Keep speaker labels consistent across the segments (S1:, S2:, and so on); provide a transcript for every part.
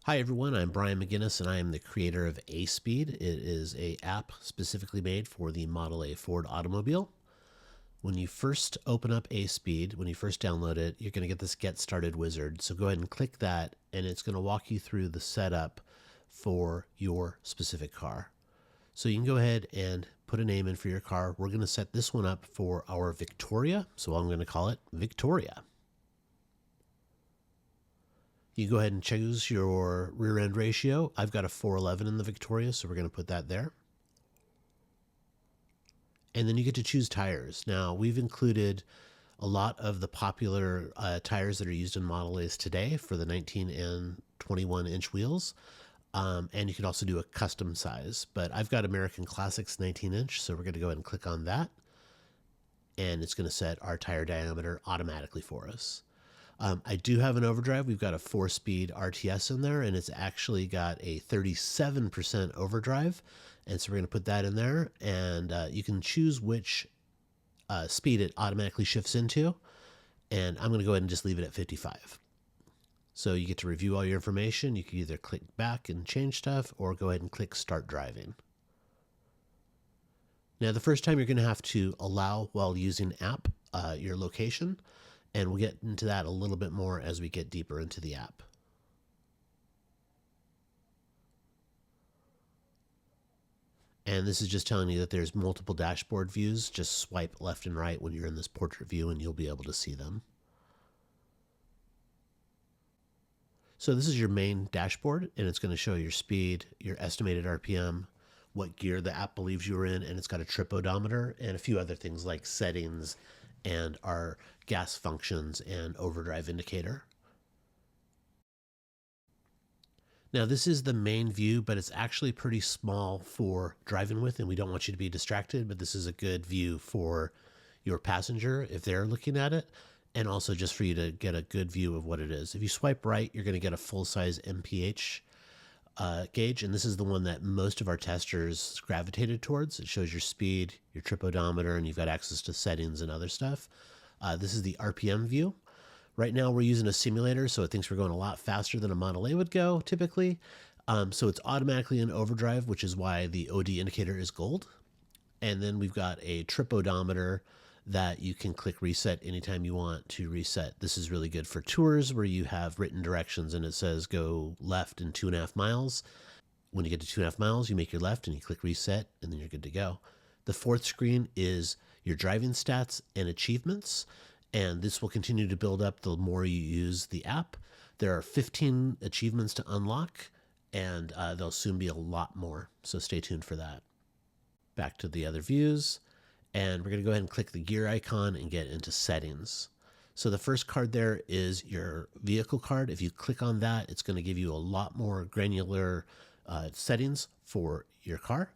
S1: Hi everyone, I'm Brian McGinnis and I am the creator of A-Speed. It is an app specifically made for the Model A Ford automobile. When you first open up A-Speed, when you first download it, you're going to get this Get Started wizard. So go ahead and click that and it's going to walk you through the setup for your specific car. So you can go ahead and put a name in for your car. We're going to set this one up for our Victoria, so I'm going to call it Victoria. You go ahead and choose your rear end ratio. I've got a 411 in the Victoria, so we're going to put that there. And then you get to choose tires. Now, we've included a lot of the popular tires that are used in Model A's today for the 19 and 21 inch wheels. And you can also do a custom size, but I've got American Classics 19 inch, so we're going to go ahead and click on that. And it's going to set our tire diameter automatically for us. I do have an Overdrive. We've got a 4-speed RTS in there, and it's actually got a 37% overdrive. And so we're going to put that in there, and you can choose which speed it automatically shifts into. And I'm going to go ahead and just leave it at 55. So you get to review all your information. You can either click back and change stuff or go ahead and click Start Driving. Now, the first time you're going to have to allow while using app your location. And we'll get into that a little bit more as we get deeper into the app. And this is just telling you that there's multiple dashboard views. Just swipe left and right when you're in this portrait view and you'll be able to see them. So this is your main dashboard, and it's going to show your speed, your estimated RPM, what gear the app believes you were in, and it's got a trip odometer and a few other things like settings and our gas functions and overdrive indicator. Now this is the main view, but it's actually pretty small for driving with, and we don't want you to be distracted, but this is a good view for your passenger if they're looking at it, and also just for you to get a good view of what it is. If you swipe right, you're going to get a full-size MPH gauge, and this is the one that most of our testers gravitated towards. It shows your speed, your trip odometer, and you've got access to settings and other stuff. This is the RPM view. Right now we're using a simulator, so it thinks we're going a lot faster than a Model A would go typically. So it's automatically in overdrive, which is why the OD indicator is gold. And then we've got a trip odometer that you can click reset anytime you want to reset. This is really good for tours where you have written directions and it says go left in 2.5 miles. When you get to 2.5 miles, you make your left and you click reset and then you're good to go. The fourth screen is your driving stats and achievements, and this will continue to build up the more you use the app. There are 15 achievements to unlock, and there'll soon be a lot more, so stay tuned for that. Back to the other views. And we're going to go ahead and click the gear icon and get into settings. So the first card there is your vehicle card. If you click on that, it's going to give you a lot more granular settings for your car.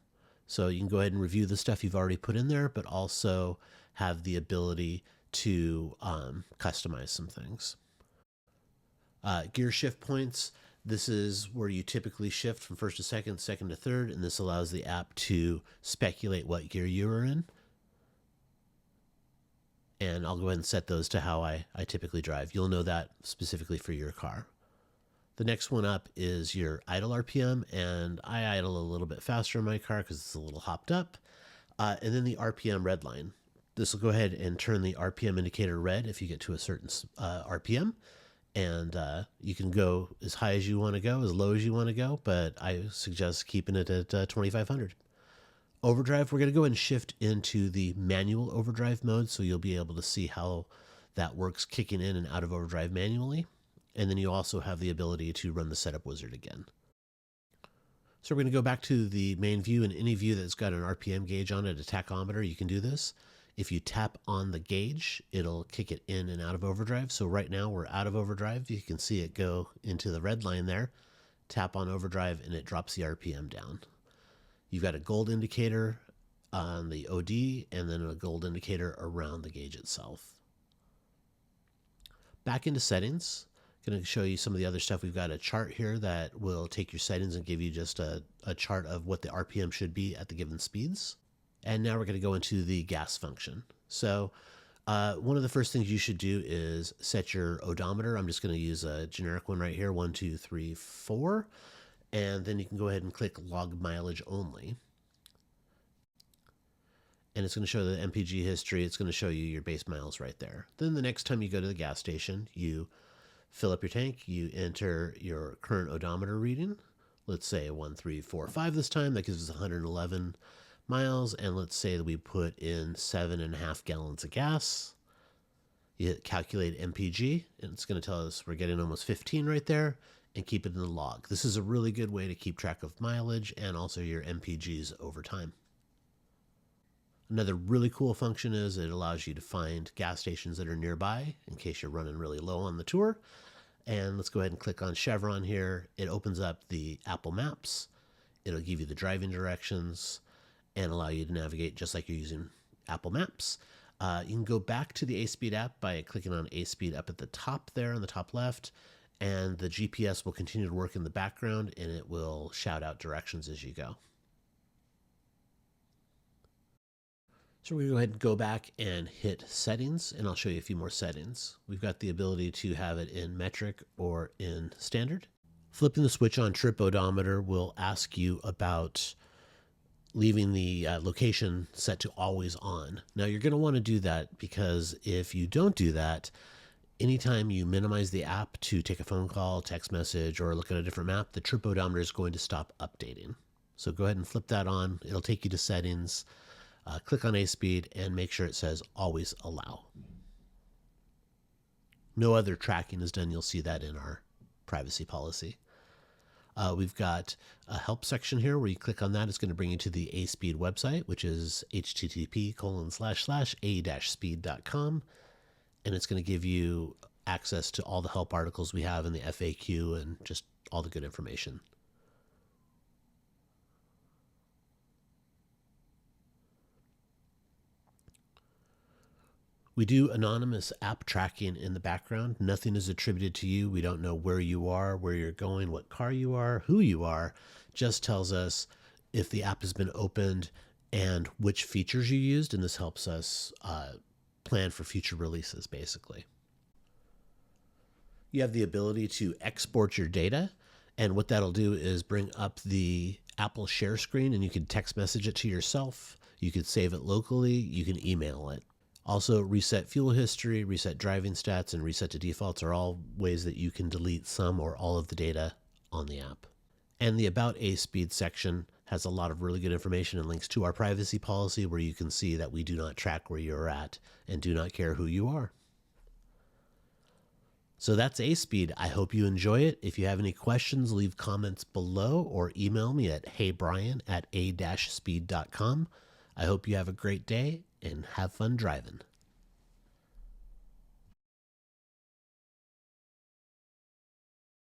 S1: So you can go ahead and review the stuff you've already put in there, but also have the ability to customize some things. Gear shift points. This is where you typically shift from first to second, second to third, and this allows the app to speculate what gear you are in. And I'll go ahead and set those to how I typically drive. You'll know that specifically for your car. The next one up is your idle RPM, and I idle a little bit faster in my car because it's a little hopped up. And then the RPM red line. This will go ahead and turn the RPM indicator red if you get to a certain RPM. And you can go as high as you want to go, as low as you want to go, but I suggest keeping it at 2,500. Overdrive, we're going to go and shift into the manual overdrive mode, so you'll be able to see how that works kicking in and out of overdrive manually. And then you also have the ability to run the setup wizard again. So we're going to go back to the main view, and any view that's got an RPM gauge on it, a tachometer, you can do this. If you tap on the gauge, it'll kick it in and out of overdrive. So right now we're out of overdrive. You can see it go into the red line there. Tap on overdrive and it drops the RPM down. You've got a gold indicator on the OD and then a gold indicator around the gauge itself. Back into settings. Going to show you some of the other stuff. We've got a chart here that will take your settings and give you just a chart of what the RPM should be at the given speeds. And now we're going to go into the gas function. So One of the first things you should do is set your odometer. I'm just going to use a generic one right here, 1, 2, 3, 4. And then you can go ahead and click log mileage only. And it's going to show the MPG history. It's going to show you your base miles right there. Then the next time you go to the gas station, you fill up your tank, you enter your current odometer reading. Let's say 1345 this time. That gives us 111 miles. And let's say that we put in 7.5 gallons of gas. You hit calculate MPG, and it's going to tell us we're getting almost 15 right there, and keep it in the log. This is a really good way to keep track of mileage and also your MPGs over time. Another really cool function is it allows you to find gas stations that are nearby in case you're running really low on the tour. And let's go ahead and click on Chevron here. It opens up the Apple Maps. It'll give you the driving directions and allow you to navigate just like you're using Apple Maps. You can go back to the ASpeed app by clicking on ASpeed up at the top there on the top left, and the GPS will continue to work in the background and it will shout out directions as you go. So we're going to go ahead and go back and hit settings, and I'll show you a few more settings. We've got the ability to have it in metric or in standard. Flipping the switch on trip odometer will ask you about leaving the location set to always on. Now you're going to want to do that because if you don't do that, anytime you minimize the app to take a phone call, text message, or look at a different map, the trip odometer is going to stop updating. So go ahead and flip that on. It'll take you to settings. Click on ASpeed and make sure it says always allow. No other tracking is done. You'll see that in our privacy policy. We've got a help section here where you click on that. It's going to bring you to the ASpeed website, which is http://a-speed.com. And it's going to give you access to all the help articles we have in the FAQ and just all the good information. We do anonymous app tracking in the background. Nothing is attributed to you. We don't know where you are, where you're going, what car you are, who you are. Just tells us if the app has been opened and which features you used, and this helps us plan for future releases, basically. You have the ability to export your data, and what that'll do is bring up the Apple share screen, and you can text message it to yourself. You could save it locally. You can email it. Also, reset fuel history, reset driving stats, and reset to defaults are all ways that you can delete some or all of the data on the app. And the About ASpeed section has a lot of really good information and links to our privacy policy where you can see that we do not track where you're at and do not care who you are. So that's ASpeed. I hope you enjoy it. If you have any questions, leave comments below or email me at heybrian@a-speed.com. I hope you have a great day and have fun driving.